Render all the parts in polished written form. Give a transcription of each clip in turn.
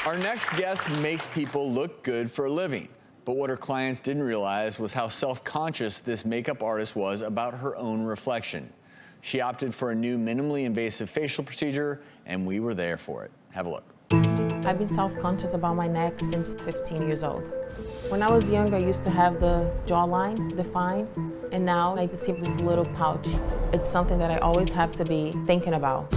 Our next guest makes people look good for a living. But what her clients didn't realize was how self-conscious this makeup artist was about her own reflection. She opted for a new minimally invasive facial procedure, and we were there for it. Have a look. I've been self-conscious about my neck since 15 years old. When I was younger, I used to have the jawline defined, and now I just see this little pouch. It's something that I always have to be thinking about.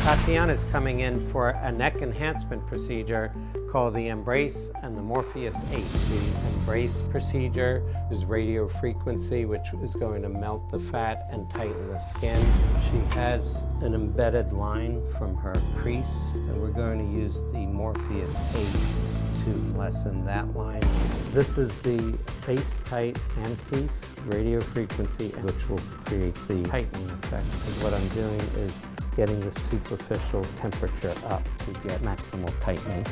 Tatiana's coming in for a neck enhancement procedure called the Embrace and the Morpheus 8. The Embrace procedure is radio frequency, which is going to melt the fat and tighten the skin. She has an embedded line from her crease, and we're going to use the Morpheus 8 to lessen that line. This is the face tight handpiece, radio frequency, which will create the tightening effect. And what I'm doing is getting the superficial temperature up to get maximal tightening.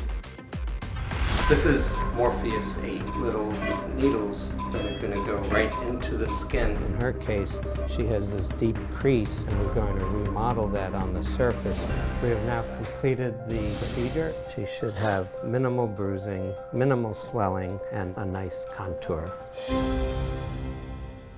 This is Morpheus 8 little needles that are going to go right into the skin. In her case, she has this deep crease, and we're going to remodel that on the surface. We have now completed the procedure. She should have minimal bruising, minimal swelling, and a nice contour.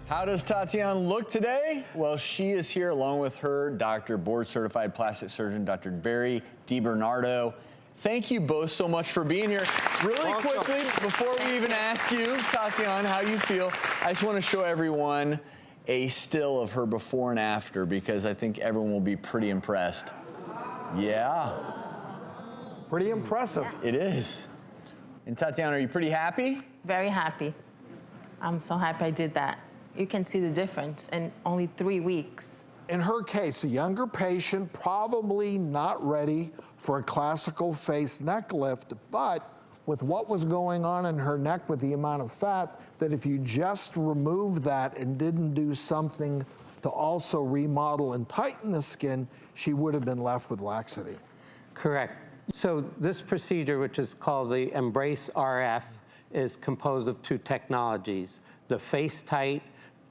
How does Tatiana look today? Well, she is here along with her doctor, board-certified plastic surgeon, Dr. Barry DiBernardo. Thank you both so much for being here. Really quickly, before we even ask you, Tatiana, how you feel, I just want to show everyone a still of her before and after, because I think everyone will be pretty impressed. Yeah. Pretty impressive. It is. And Tatiana, are you pretty happy? Very happy. I'm so happy I did that. You can see the difference in only 3 weeks. In her case, a younger patient, probably not ready for a classical face neck lift, but with what was going on in her neck with the amount of fat, that if you just removed that and didn't do something to also remodel and tighten the skin, she would have been left with laxity. Correct. So this procedure, which is called the EmbraceRF, is composed of 2 technologies, the face tight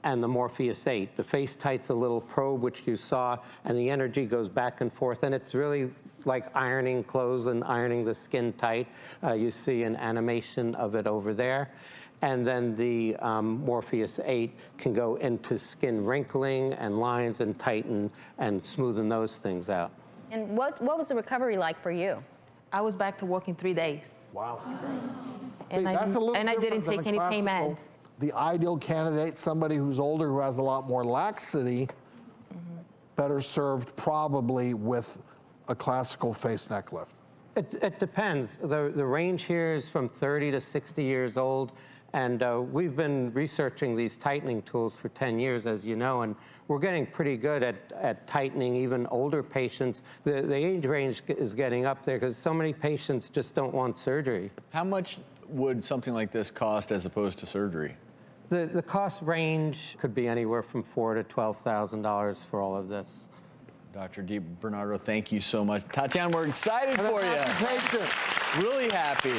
and the Morpheus 8. The face tight's a little probe, which you saw, and the energy goes back and forth, and it's really like ironing clothes and ironing the skin tight. You see an animation of it over there. And then the Morpheus 8 can go into skin wrinkling and lines and tighten and smoothen those things out. And what was the recovery like for you? I was back to work in 3 days. Wow. And I didn't take any pain meds. The ideal candidate, somebody who's older, who has a lot more laxity, better served probably with a classical face neck lift. It depends. The range here is from 30 to 60 years old, and we've been researching these tightening tools for 10 years, as you know, and we're getting pretty good at tightening even older patients. The age range is getting up there because so many patients just don't want surgery. How much would something like this cost as opposed to surgery? The cost range could be anywhere from $4,000 to $12,000 for all of this. Dr. DiBernardo, thank you so much. Tatiana, we're excited for you. Really happy.